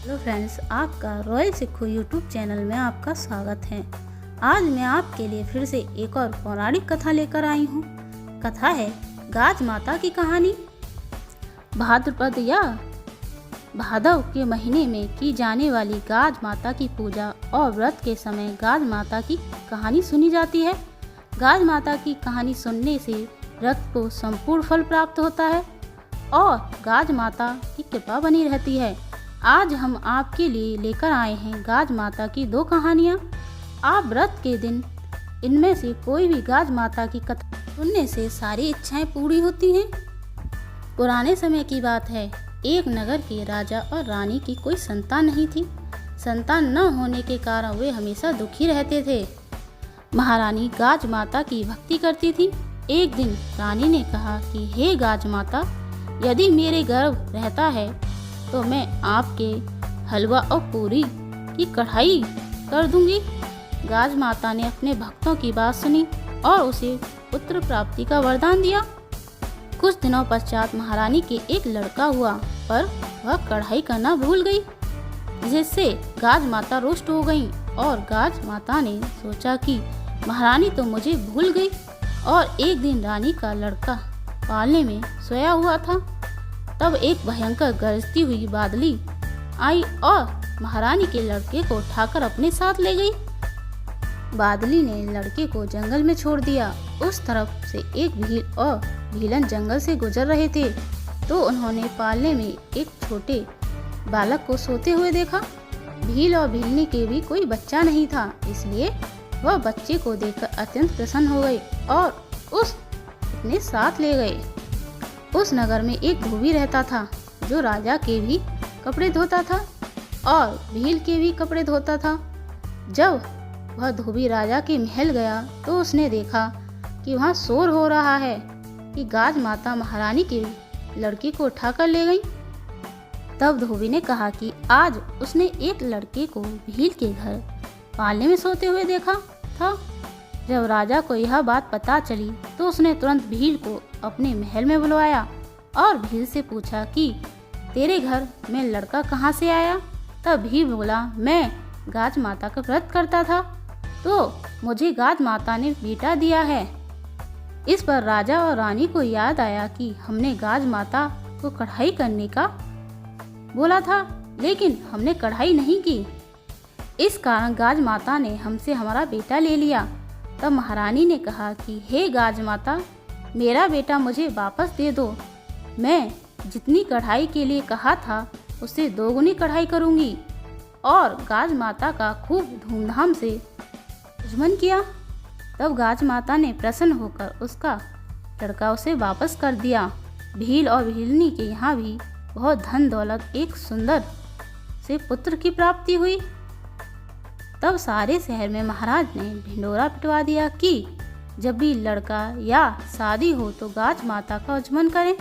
Hello friends, आपका royal सिक्खू YouTube channel में आपका स्वागत है। आज मैं आपके लिए फिर से एक और पौराणिक कथा लेकर आई हूँ। कथा है गाज माता की कहानी। भाद्रपद या भादव के महीने में की जाने वाली गाज माता की पूजा और व्रत के समय गाज माता की कहानी सुनी जाती है। गाज माता की कहानी सुनने से व्रत को संपूर्ण फल प्राप्त होता है और गाज माता की कृपा बनी रहती है। आज हम आपके लिए लेकर आए हैं गाज माता की दो कहानियाँ। आप व्रत के दिन इनमें से कोई भी गाज माता की कथा सुनने से सारी इच्छाएं पूरी होती हैं। पुराने समय की बात है, एक नगर के राजा और रानी की कोई संतान नहीं थी। संतान न होने के कारण वे हमेशा दुखी रहते थे। महारानी गाज माता की भक्ति करती थी। एक दिन रानी ने कहा कि हे गाज माता, यदि मेरे गर्भ रहता है तो मैं आपके हलवा और पूरी की कढ़ाई कर दूंगी। गाज माता ने अपने भक्तों की बात सुनी और उसे पुत्र प्राप्ति का वरदान दिया। कुछ दिनों पश्चात महारानी के एक लड़का हुआ, पर वह कढ़ाई करना भूल गई, जिससे गाज माता रुष्ट हो गईं और गाज माता ने सोचा कि महारानी तो मुझे भूल गई। और एक दिन रानी का लड़का पालने में सोया हुआ था, तब एक भयंकर गरजती हुई बादली आई और महारानी के लड़के को उठाकर अपने साथ ले गई। बादली ने लड़के को जंगल में छोड़ दिया। उस तरफ से एक भील और भीलन जंगल से गुजर रहे थे, तो उन्होंने पालने में एक छोटे बालक को सोते हुए देखा। भील और भीलनी के भी कोई बच्चा नहीं था, इसलिए वह बच्चे को देखकर अत्यंत प्रसन्न हो गए और उस अपने साथ ले गए। उस नगर में एक धोबी रहता था, जो राजा के भी कपड़े धोता था और भील के भी कपड़े धोता था। जब वह धोबी राजा के महल गया तो उसने देखा कि वहाँ शोर हो रहा है कि गाज माता महारानी के लड़के को उठाकर ले गई। तब धोबी ने कहा कि आज उसने एक लड़के को भील के घर पालने में सोते हुए देखा था। जब राजा को यह बात पता चली तो उसने तुरंत भील को अपने महल में बुलवाया और भील से पूछा कि तेरे घर में लड़का कहाँ से आया। तब भील बोला, मैं गाज माता का व्रत करता था तो मुझे गाज माता ने बेटा दिया है। इस पर राजा और रानी को याद आया कि हमने गाज माता को कढ़ाई करने का बोला था, लेकिन हमने कढ़ाई नहीं की। इस कारण गाज माता ने हमसे हमारा बेटा ले लिया। तब महारानी ने कहा कि हे गाज माता, मेरा बेटा मुझे वापस दे दो। मैं जितनी कढ़ाई के लिए कहा था उससे दोगुनी कढ़ाई करूँगी। और गाज माता का खूब धूमधाम से पूजन किया। तब गाज माता ने प्रसन्न होकर उसका लड़का उसे वापस कर दिया। भील और भीलनी के यहाँ भी बहुत धन दौलत एक सुंदर से पुत्र की प्राप्ति हुई। तब सारे शहर में महाराज ने ढिंडोरा पिटवा दिया कि जब भी लड़का या शादी हो तो गाज माता का उज्जमन करें।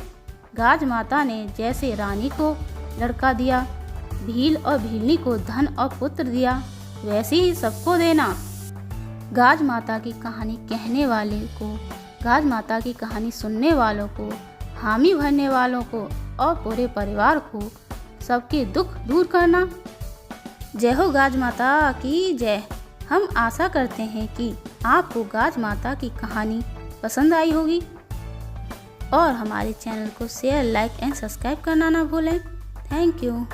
गाज माता ने जैसे रानी को लड़का दिया, भील और भीलनी को धन और पुत्र दिया, वैसे ही सबको देना। गाज माता की कहानी कहने वाले को, गाज माता की कहानी सुनने वालों को, हामी भरने वालों को और पूरे परिवार को सबके दुख दूर करना। जय हो गाज माता की जय। हम आशा करते हैं कि आपको गाज माता की कहानी पसंद आई होगी और हमारे चैनल को शेयर, लाइक एंड सब्सक्राइब करना ना भूलें। Thank you.